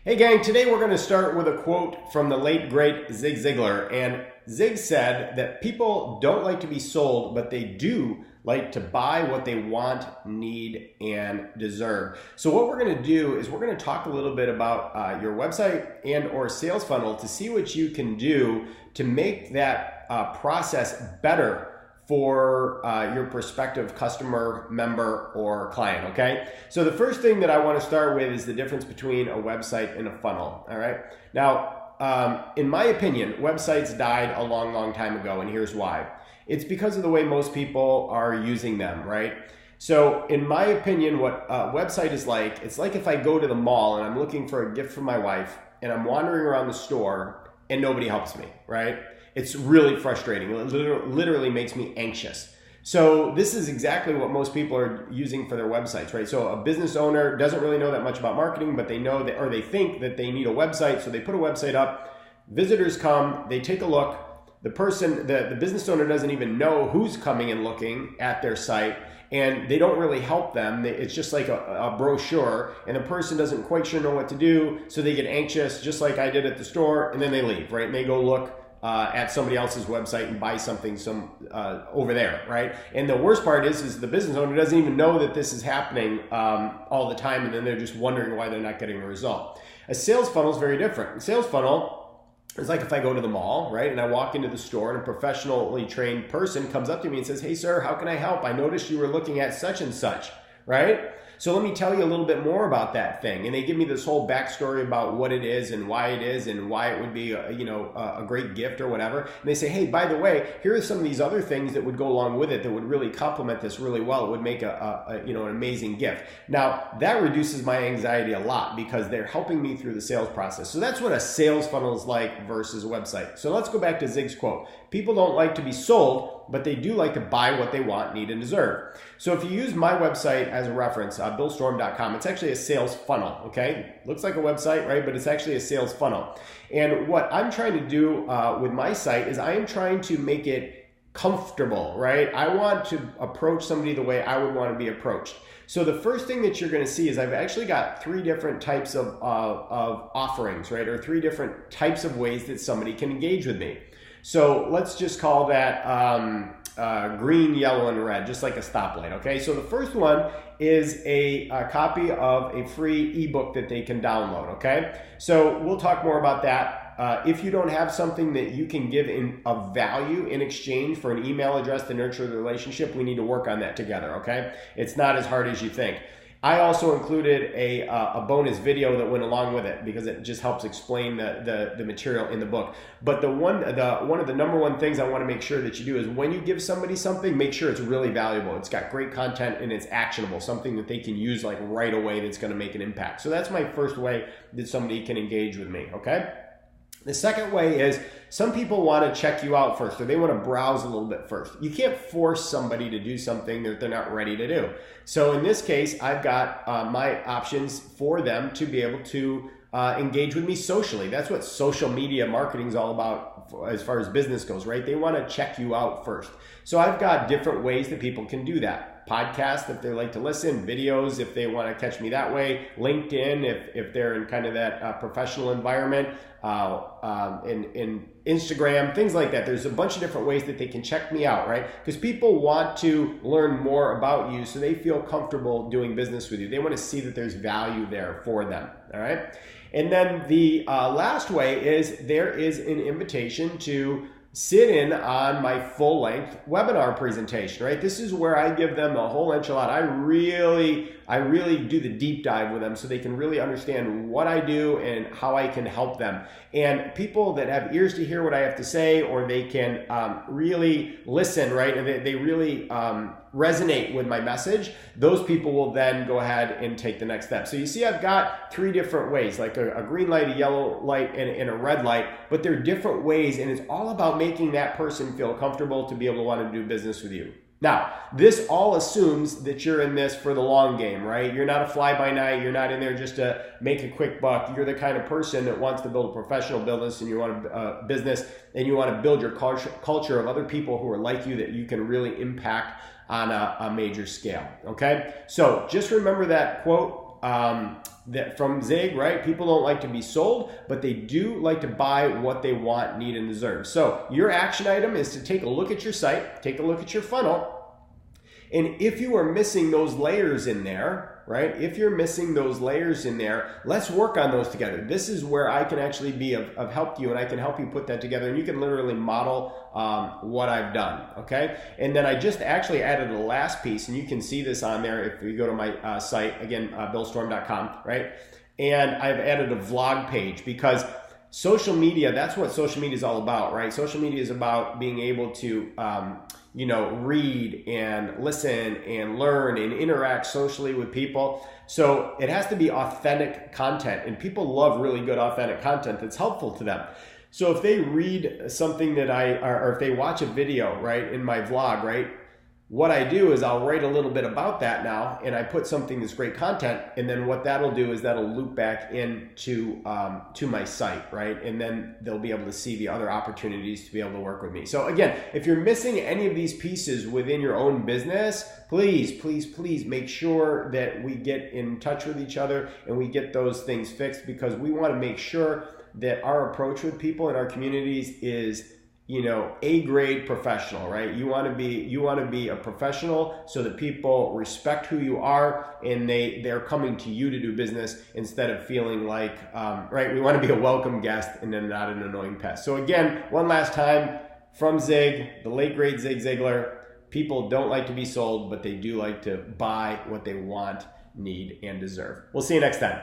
Hey gang, today we're going to start with a quote from the late great Zig Ziglar. And Zig said that people don't like to be sold, but they do like to buy what they want, need, and deserve. So what we're going to do is we're going to talk a little bit about your website and or sales funnel to see what you can do to make that process better for your prospective customer, member, or client, okay? So the first thing that I want to start with is the difference between a website and a funnel, all right? Now, in my opinion, websites died a long time ago, and here's why. It's because of the way most people are using them, right? So in my opinion, what a website is like, it's like if I go to the mall and I'm looking for a gift for my wife, and I'm wandering around the store and nobody helps me, right? It's really frustrating. It literally makes me anxious. So this is exactly what most people are using for their websites, right? So a business owner doesn't really know that much about marketing, but they know that, or they think that they need a website. So they put a website up, visitors come, they take a look. The business owner doesn't even know who's coming and looking at their site, and they don't really help them. It's just like a brochure, and the person doesn't quite sure know what to do. So they get anxious, just like I did at the store, and then they leave, right? And they go look at somebody else's website and buy something over there, right? And the worst part is the business owner doesn't even know that this is happening all the time, and then they're just wondering why they're not getting a result. A sales funnel is very different. A sales funnel is like if I go to the mall, right, and I walk into the store and a professionally trained person comes up to me and says, "Hey sir, how can I help? I noticed you were looking at such and such," right? So let me tell you a little bit more about that thing. And they give me this whole backstory about what it is and why it would be a great gift or whatever. And they say, "Hey, by the way, here are some of these other things that would go along with it that would really complement this really well. It would make an amazing gift." Now that reduces my anxiety a lot because they're helping me through the sales process. So that's what a sales funnel is like versus a website. So let's go back to Zig's quote. People don't like to be sold, but they do like to buy what they want, need, and deserve. So if you use my website as a reference, BillStorm.com, it's actually a sales funnel, okay? Looks like a website, right? But it's actually a sales funnel. And what I'm trying to do with my site is I am trying to make it comfortable, right? I want to approach somebody the way I would want to be approached. So the first thing that you're going to see is I've actually got three different types of offerings, right? Or three different types of ways that somebody can engage with me. So let's just call that green, yellow, and red, just like a stoplight, okay? So the first one is a copy of a free ebook that they can download, okay? So we'll talk more about that. If you don't have something that you can give of value in exchange for an email address to nurture the relationship, we need to work on that together, okay? It's not as hard as you think. I also included a bonus video that went along with it because it just helps explain the material in the book. But one of the number one things I want to make sure that you do is when you give somebody something, make sure it's really valuable. It's got great content and it's actionable, something that they can use like right away that's going to make an impact. So that's my first way that somebody can engage with me, okay? The second way is some people want to check you out first, or they want to browse a little bit first. You can't force somebody to do something that they're not ready to do. So in this case, I've got my options for them to be able to engage with me socially. That's what social media marketing is all about as far as business goes, right? They want to check you out first. So I've got different ways that people can do that. Podcast if they like to listen, videos if they want to catch me that way, LinkedIn if they're in kind of that professional environment, in Instagram, things like that. There's a bunch of different ways that they can check me out, right? Because people want to learn more about you so they feel comfortable doing business with you. They want to see that there's value there for them, all right? And then the last way is there is an invitation to sit in on my full-length webinar presentation, right? This is where I give them the whole enchilada. I really do the deep dive with them so they can really understand what I do and how I can help them. And people that have ears to hear what I have to say, or they can really listen, right? And they really resonate with my message, those people will then go ahead and take the next step. So you see I've got three different ways, like a green light, a yellow light, and a red light, but they're different ways, and it's all about making that person feel comfortable to be able to want to do business with you. Now, this all assumes that you're in this for the long game, right? You're not a fly-by-night. You're not in there just to make a quick buck. You're the kind of person that wants to build a professional business, and you want a business, and you want to build your culture of other people who are like you that you can really impact on a major scale, okay? So just remember that quote. that from Zig, right? People don't like to be sold, but they do like to buy what they want, need, and deserve. So your action item is to take a look at your site, take a look at your funnel, and if you are missing those layers in there, right? If you're missing those layers in there, let's work on those together. This is where I can actually be of help to you, and I can help you put that together, and you can literally model what I've done, okay? And then I just actually added a last piece, and you can see this on there if you go to my site, again, billstorm.com, right? And I've added a vlog page because social media, that's what social media is all about, right? Social media is about being able to read and listen and learn and interact socially with people. So it has to be authentic content, and people love really good authentic content that's helpful to them. So if they read something that or if they watch a video, right, in my vlog, right, what I do is I'll write a little bit about that now, and I put something that's great content, and then what that'll do is that'll loop back into to my site, right? And then they'll be able to see the other opportunities to be able to work with me. So again, if you're missing any of these pieces within your own business, please make sure that we get in touch with each other and we get those things fixed, because we want to make sure that our approach with people in our communities is A-grade professional, right? You want to be a professional so that people respect who you are and they're coming to you to do business instead of feeling like, right? We want to be a welcome guest and then not an annoying pest. So again, one last time from Zig, the late great Zig Ziglar, people don't like to be sold, but they do like to buy what they want, need, and deserve. We'll see you next time.